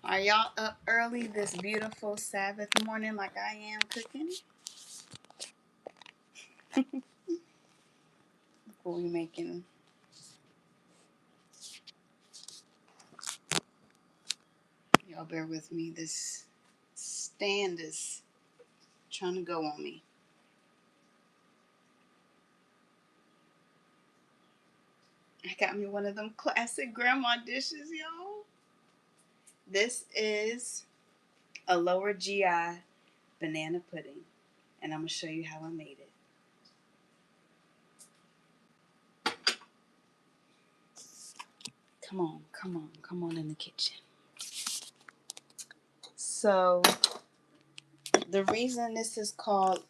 Are y'all up early this beautiful Sabbath morning like I am cooking? What we making? Y'all bear with me. This stand is trying to go on me. I got me one of them classic grandma dishes, y'all. This is a lower GI banana pudding, and I'm gonna show you how I made it. Come on in the kitchen. So the reason this is called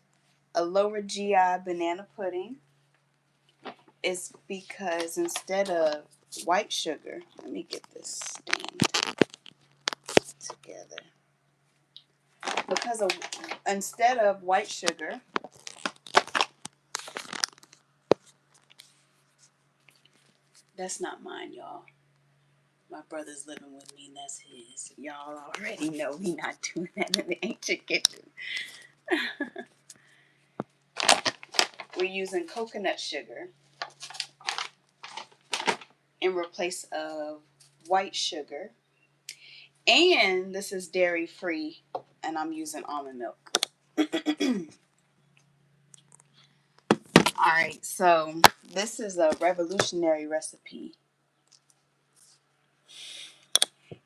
a lower GI banana pudding is because instead of white sugar, let me get this stand together. Because of instead of white sugar, that's not mine, y'all. My brother's living with me, and that's his. Y'all already know we not doing that in the ancient kitchen. We're using coconut sugar in replace of white sugar. And this is dairy free, and I'm using almond milk. Alright, so this is a revolutionary recipe.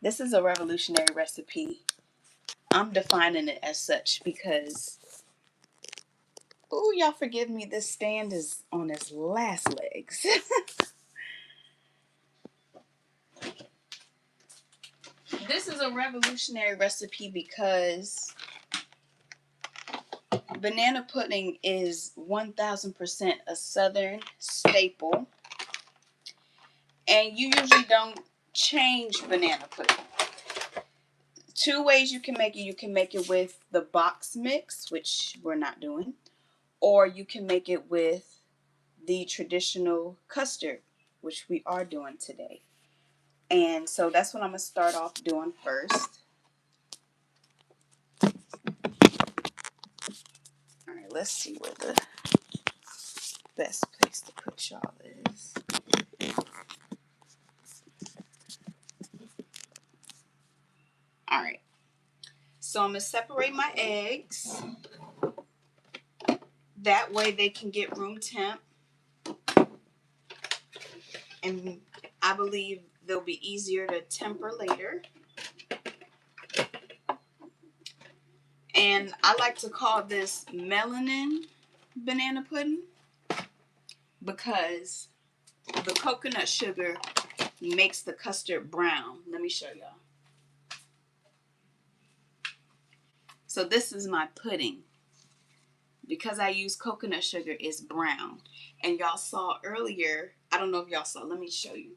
This is a revolutionary recipe. I'm defining it as such because, oh, y'all forgive me, this stand is on its last legs. This is a revolutionary recipe because banana pudding is 1000% a southern staple, and you usually don't change banana pudding. Two ways you can make it. You can make it with the box mix, which we're not doing, or you can make it with the traditional custard, which we are doing today. And so that's what I'm going to start off doing first. All right, let's see where the best place to put y'all is. All right. So I'm going to separate my eggs. That way they can get room temp. And I believe they'll be easier to temper later. And I like to call this melanin banana pudding because the coconut sugar makes the custard brown. Let me show y'all. So this is my pudding. Because I use coconut sugar, it's brown. And y'all saw earlier, I don't know if y'all saw, let me show you.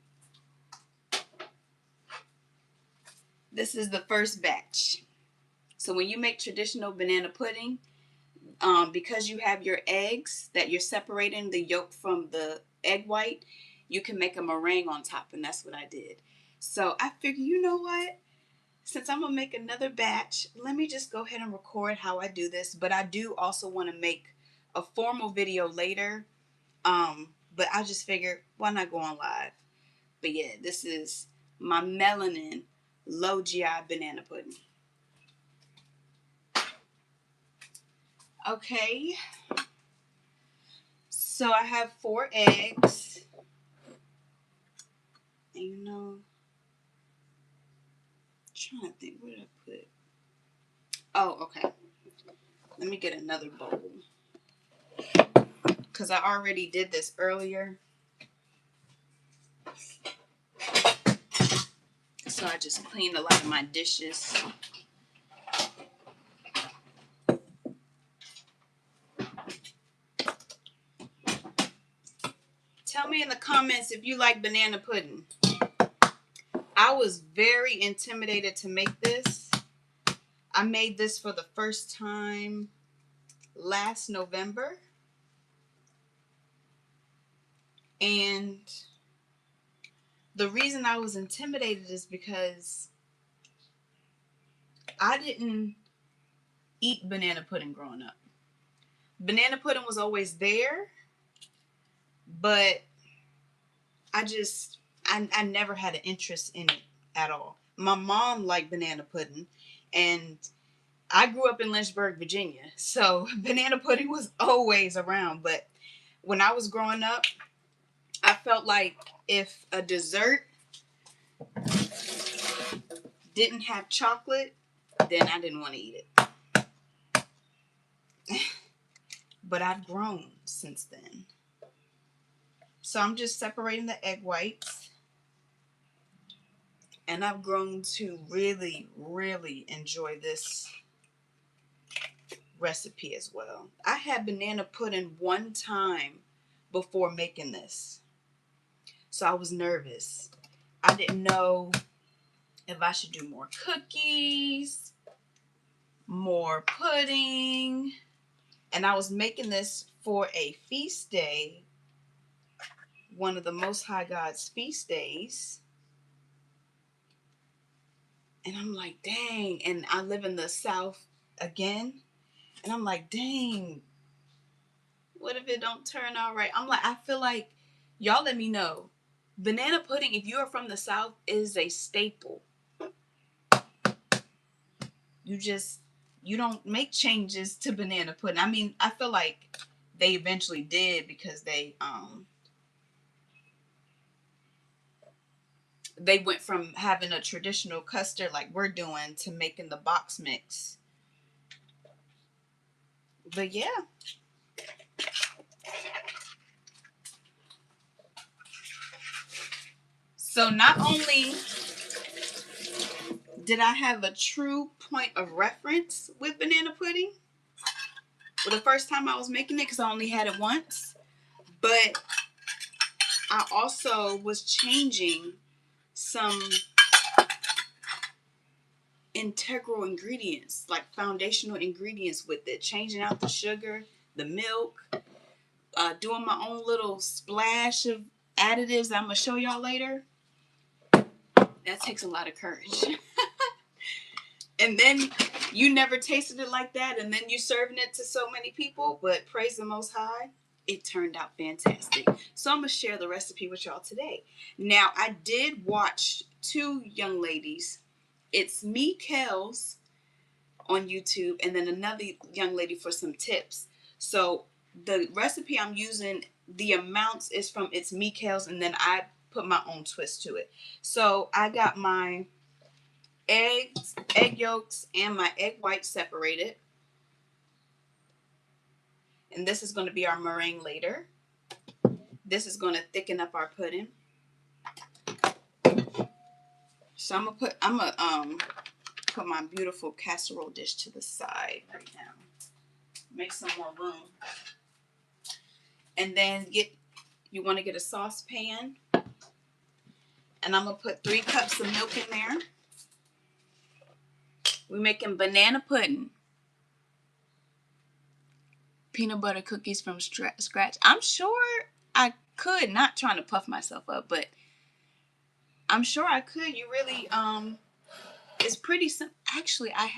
This is the first batch. So when you make traditional banana pudding, because you have your eggs that you're separating the yolk from the egg white, you can make a meringue on top, and that's what I did. So I figured, you know what? Since I'm going to make another batch, let me just go ahead and record how I do this. But I do also want to make a formal video later. But I just figured, why not go on live? But yeah, this is my melanin low GI banana pudding. Okay. So I have 4 eggs. And you know, I'm trying to think, where did I put? Oh, okay. Let me get another bowl. Because I already did this earlier. So I just cleaned a lot of my dishes. Tell me in the comments if you like banana pudding. I was very intimidated to make this. I made this for the first time last November. And the reason I was intimidated is because I didn't eat banana pudding growing up. Banana pudding was always there, but I just I never had an interest in it at all. My mom liked banana pudding, and I grew up in Lynchburg, Virginia, so banana pudding was always around. But when I was growing up, I felt like if a dessert didn't have chocolate, then I didn't want to eat it. But I've grown since then. So I'm just separating the egg whites. And I've grown to really, really enjoy this recipe as well. I had banana pudding one time before making this. So I was nervous. I didn't know if I should do more cookies, more pudding. And I was making this for a feast day, one of the Most High God's feast days. And I'm like, dang. And I live in the South again. And I'm like, dang, what if it don't turn out right? I'm like, I feel like, y'all let me know. Banana pudding, if you are from the South, is a staple. You don't make changes to banana pudding. I mean, I feel like they eventually did because they went from having a traditional custard like we're doing to making the box mix. But yeah. So not only did I have a true point of reference with banana pudding, well, the first time I was making it, because I only had it once, but I also was changing some integral ingredients, like foundational ingredients with it, changing out the sugar, the milk, doing my own little splash of additives I'm going to show y'all later. That takes a lot of courage. And then you never tasted it like that, and then you serving it to so many people, but praise the Most High, it turned out fantastic. So I'm going to share the recipe with y'all today. Now, I did watch two young ladies. It's Me Kels on YouTube, and then another young lady for some tips. So the recipe I'm using, the amounts is from It's Me Kels, and then I put my own twist to it. So I got my egg yolks, and my egg whites separated. And this is going to be our meringue later. This is going to thicken up our pudding. So I'm gonna put my beautiful casserole dish to the side right now. Make some more room. And then you want to get a saucepan. And I'm gonna put 3 cups of milk in there. We're making banana pudding. Peanut butter cookies from scratch. I'm sure I could, not trying to puff myself up, but I'm sure I could. You really, it's pretty simple. Actually, I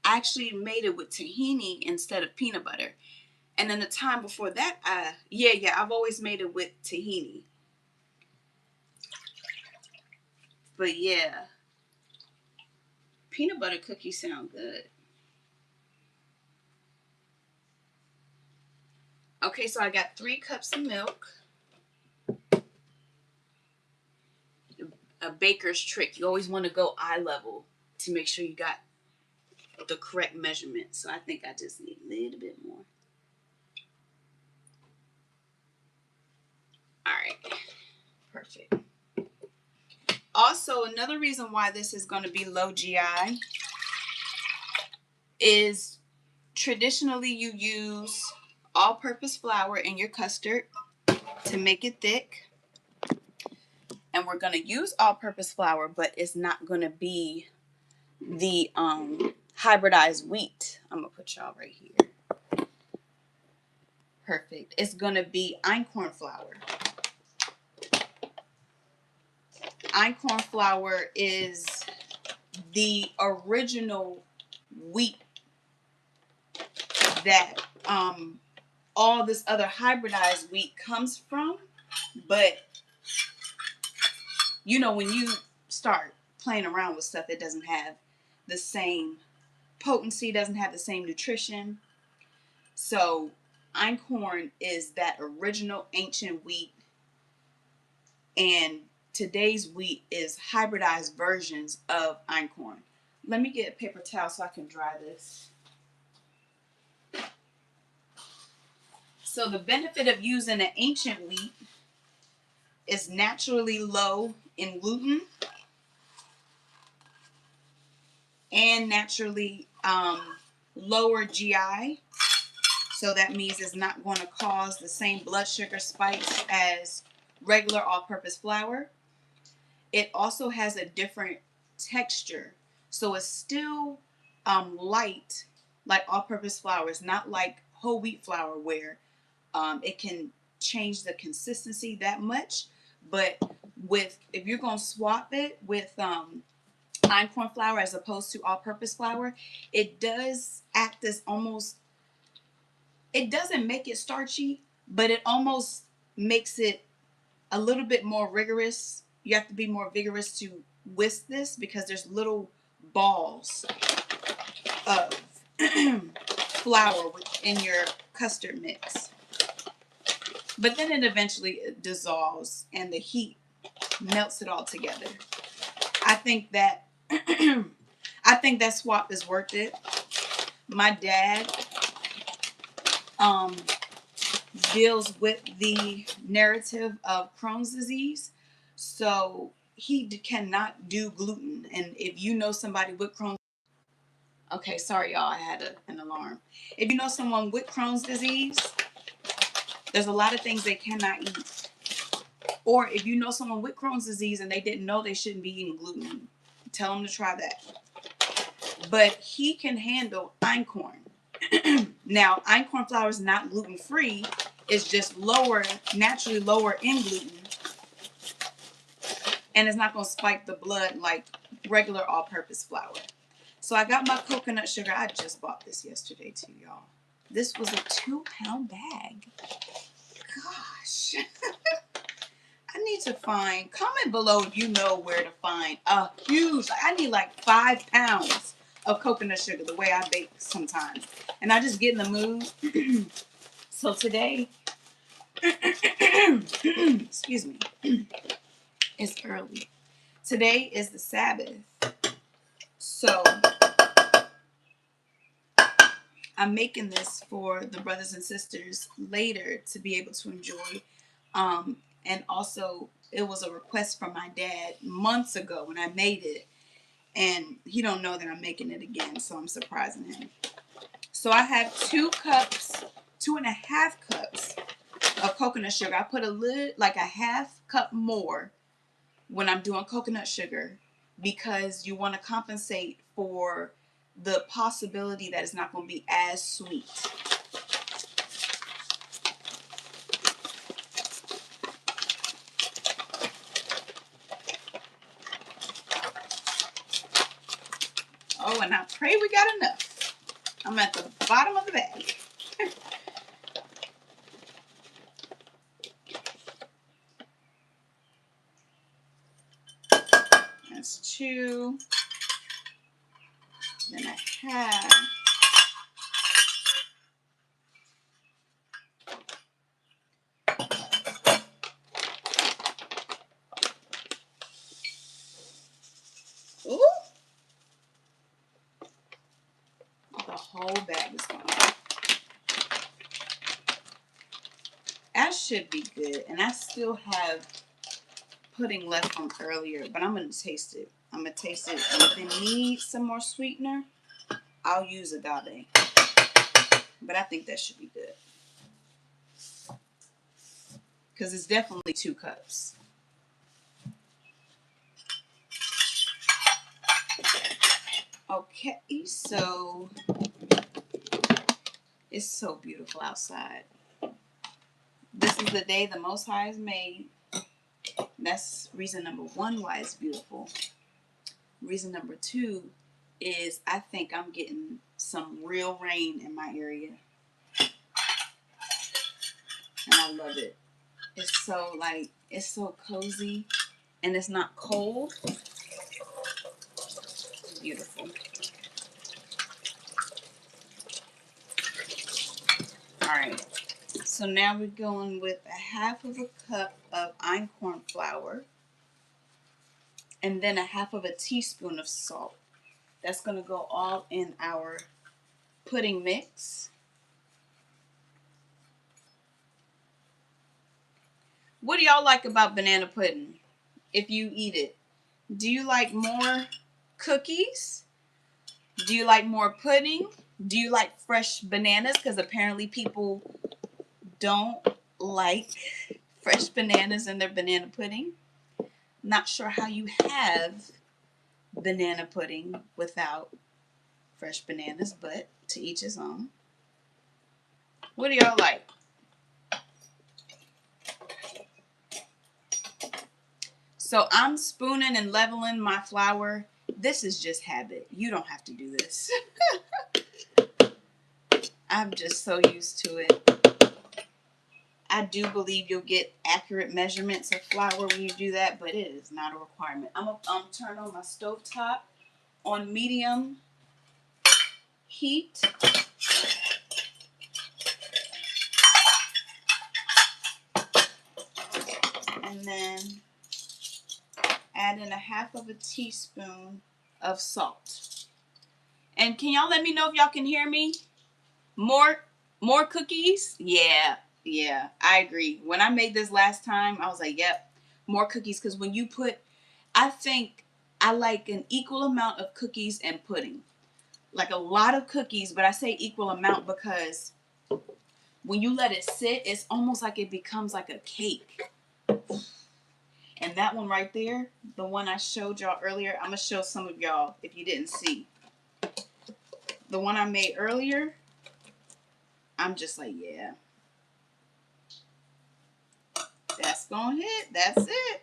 actually made it with tahini instead of peanut butter. And then the time before that, I've always made it with tahini. But yeah, peanut butter cookies sound good. Okay, so I got 3 cups of milk. A baker's trick. You always want to go eye level to make sure you got the correct measurement. So I think I just need a little bit more. All right. Perfect. Also, another reason why this is going to be low GI is traditionally you use all-purpose flour in your custard to make it thick. And we're going to use all-purpose flour, but it's not going to be the hybridized wheat. I'm going to put y'all right here. Perfect. It's going to be einkorn flour. Einkorn flour is the original wheat that all this other hybridized wheat comes from. But you know, when you start playing around with stuff, it doesn't have the same potency, doesn't have the same nutrition. So einkorn is that original ancient wheat, and today's wheat is hybridized versions of einkorn. Let me get a paper towel so I can dry this. So the benefit of using an ancient wheat is naturally low in gluten and naturally lower GI. So that means it's not going to cause the same blood sugar spikes as regular all-purpose flour. It also has a different texture. So it's still light like all-purpose flour. It's not like whole wheat flour where it can change the consistency that much. But if you're going to swap it with einkorn flour as opposed to all-purpose flour, it does act as almost, it doesn't make it starchy, but it almost makes it a little bit more rigorous. You have to be more vigorous to whisk this because there's little balls of flour in your custard mix. But then it eventually dissolves and the heat melts it all together. I think that swap is worth it. My dad deals with the narrative of Crohn's disease, so he cannot do gluten. And if you know somebody with Crohn's, okay, sorry y'all, I had an alarm. If you know someone with Crohn's disease, there's a lot of things they cannot eat. Or if you know someone with Crohn's disease and they didn't know they shouldn't be eating gluten, tell them to try that. But he can handle einkorn. Now, einkorn flour is not gluten-free. It's just naturally lower in gluten. And it's not going to spike the blood like regular all-purpose flour. So I got my coconut sugar. I just bought this yesterday too, y'all. This was a 2-pound bag. Gosh. I need to comment below if you know where to find a huge, I need like 5 pounds of coconut sugar the way I bake sometimes. And I just get in the mood. So today, excuse me, it's early. Today is the Sabbath. So I'm making this for the brothers and sisters later to be able to enjoy. And also, it was a request from my dad months ago when I made it. And he don't know that I'm making it again, so I'm surprising him. So I have 2.5 cups of coconut sugar. I put like a half cup more when I'm doing coconut sugar because you want to compensate for the possibility that it's not going to be as sweet. Oh, and I pray we got enough. I'm at the bottom of the bag. That's 2. Then I have the whole bag is gone. That should be good. And I still have pudding left from earlier, but I'm going to taste it. I'm going to taste it. And if it needs some more sweetener, I'll use agave. But I think that should be good. Because it's definitely 2 cups. Okay, so it's so beautiful outside. This is the day the Most High has made. That's reason number 1 why it's beautiful. Reason number two is I think I'm getting some real rain in my area. And I love it. It's so it's so cozy and it's not cold. Beautiful. All right. So now we're going with a half of a cup of einkorn flour and then a half of a teaspoon of salt. That's going to go all in our pudding mix. What do y'all like about banana pudding if you eat it? Do you like more cookies? Do you like more pudding? Do you like fresh bananas? Because apparently people don't like fresh bananas in their banana pudding. Not sure how you have banana pudding without fresh bananas, but to each his own. What do y'all like? So I'm spooning and leveling my flour. This is just habit. You don't have to do this. I'm just so used to it. I do believe you'll get accurate measurements of flour when you do that, but it is not a requirement. I'm going to turn on my stovetop on medium heat. And then add in a half of a teaspoon of salt. And can y'all let me know if y'all can hear me? More cookies? Yeah, I agree. When I made this last time, I was like, yep, more cookies. Because when you put, I think I like an equal amount of cookies and pudding. Like a lot of cookies, but I say equal amount because when you let it sit, it's almost like it becomes like a cake. And that one right there, the one I showed y'all earlier, I'm going to show some of y'all if you didn't see. The one I made earlier, I'm just like, yeah. That's going to hit. That's it.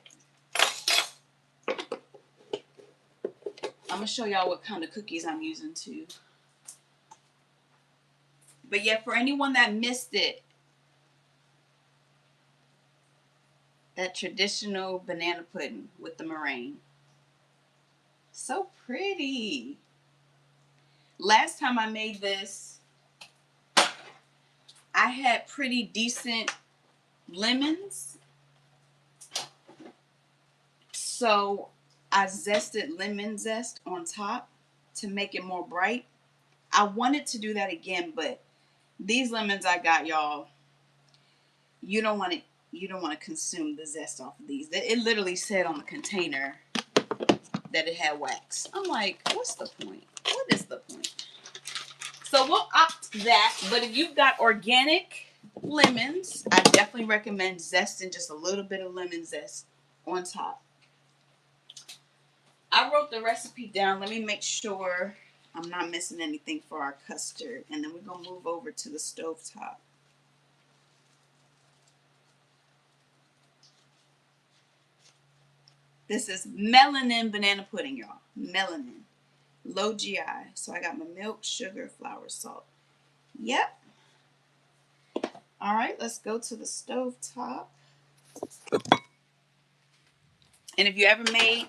I'm going to show y'all what kind of cookies I'm using too. But yeah, for anyone that missed it, that traditional banana pudding with the meringue. So pretty. Last time I made this, I had pretty decent lemons. So I zested lemon zest on top to make it more bright. I wanted to do that again, but these lemons I got, y'all, you don't want to consume the zest off of these. It literally said on the container that it had wax. I'm like, what's the point? What is the point? So we'll opt that, but if you've got organic lemons, I definitely recommend zesting just a little bit of lemon zest on top. I wrote the recipe down. Let me make sure I'm not missing anything for our custard. And then we're going to move over to the stovetop. This is melanin banana pudding, y'all. Melanin. Low GI. So I got my milk, sugar, flour, salt. Yep. All right, let's go to the stovetop. And if you ever made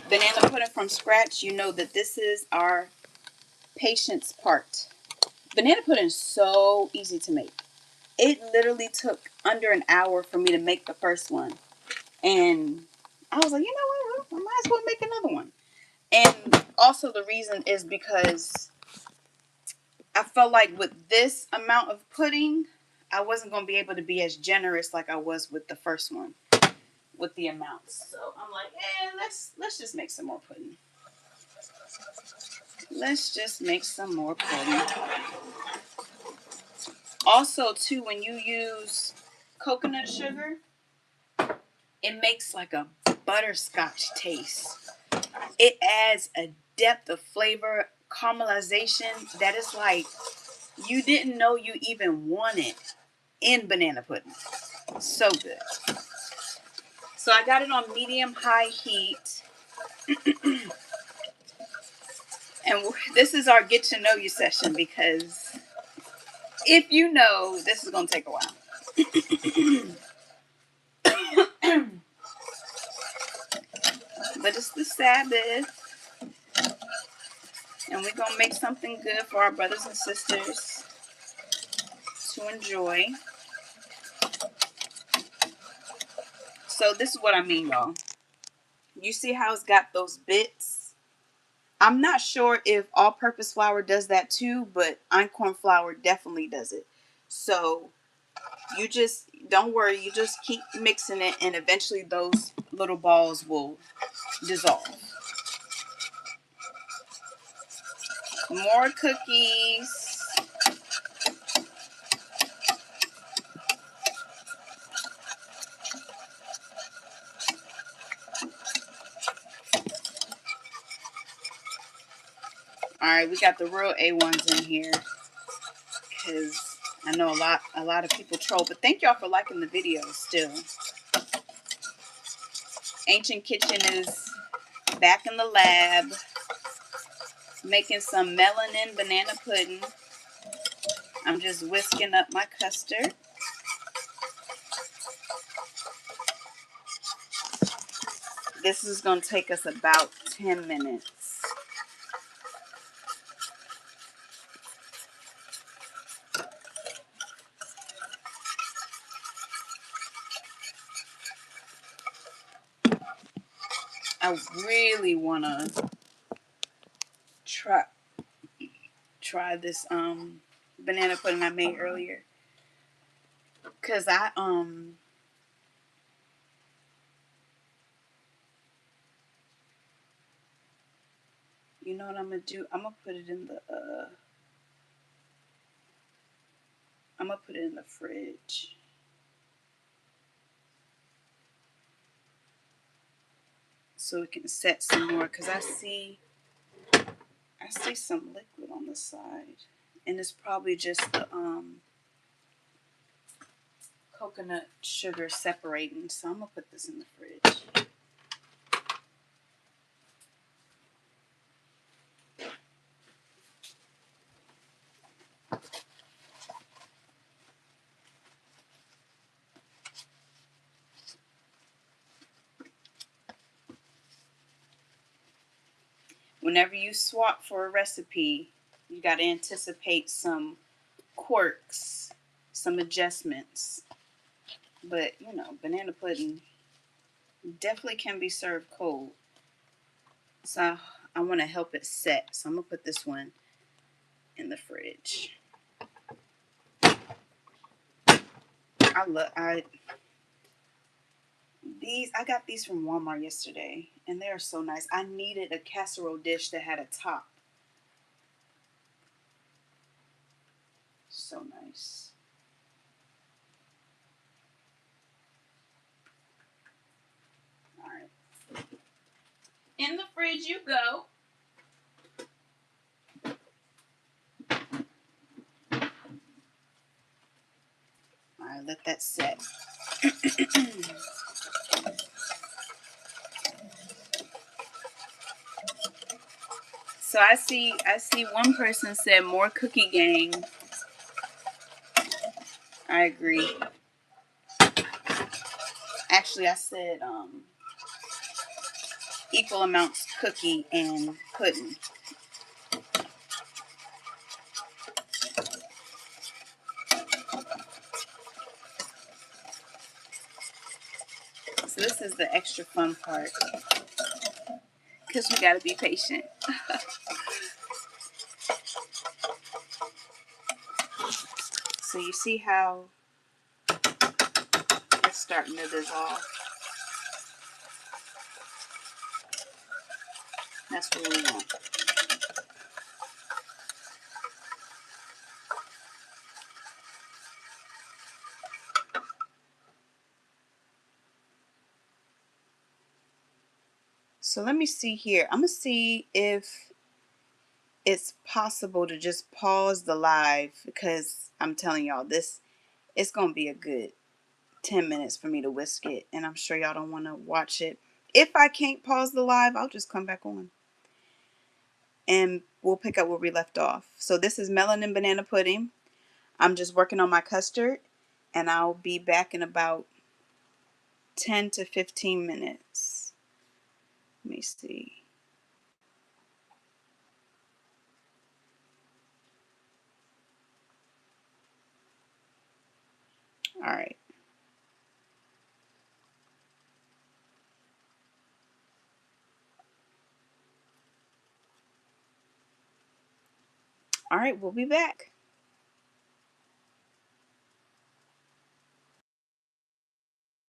banana pudding from scratch, you know that this is our patience part. Banana pudding is so easy to make. It literally took under an hour for me to make the first one. And I was like, you know what? I might as well make another one. And also the reason is because I felt like with this amount of pudding, I wasn't going to be able to be as generous like I was with the first one with the amounts. So I'm like, let's just make some more pudding. Let's just make some more pudding. Also, too, when you use coconut sugar, it makes like a butterscotch taste. It adds a depth of flavor, caramelization that is like you didn't know you even wanted in banana pudding. So good. So I got it on medium high heat. And this is our get to know you session, because if you know, this is going to take a while. But it's the Sabbath, and we're going to make something good for our brothers and sisters to enjoy. So this is what I mean, y'all. You see how it's got those bits? I'm not sure if all-purpose flour does that too, but einkorn flour definitely does it. So you just don't worry. You just keep mixing it, and eventually those little balls will dissolve. More cookies. All right, we got the real A1s in here, because I know a lot of people troll, but thank y'all for liking the video still. Ancient Kitchen is back in the lab making some melanin banana pudding. I'm just whisking up my custard. This is going to take us about 10 minutes. I really want to try this banana pudding I made earlier, cuz you know what I'm going to do? I'm going to put it in the I'm going to put it in the fridge. So it can set some more, cuz I see some liquid on the side, and it's probably just the coconut sugar separating. So I'm gonna put this in the fridge. Whenever you swap for a recipe, you got to anticipate some quirks, some adjustments. But you know, banana pudding definitely can be served cold. So I want to help it set. So I'm gonna put this one in the fridge. I got these from Walmart yesterday, and they are so nice. I needed a casserole dish that had a top. So nice. All right. In the fridge you go. All right, let that set. So I see one person said more cookie gang. I agree. Actually, I said equal amounts cookie and pudding. So this is the extra fun part, because we gotta be patient. So you see how it's starting to dissolve? That's what we want. So let me see here. I'm gonna see if it's possible to just pause the live, because I'm telling y'all, this it's gonna be a good 10 minutes for me to whisk it, and I'm sure y'all don't want to watch it. If I can't pause the live, I'll just come back on. and we'll pick up where we left off. So this is melanin banana pudding. I'm just working on my custard, and I'll be back in about 10 to 15 minutes. Let me see. All right. All right, we'll be back.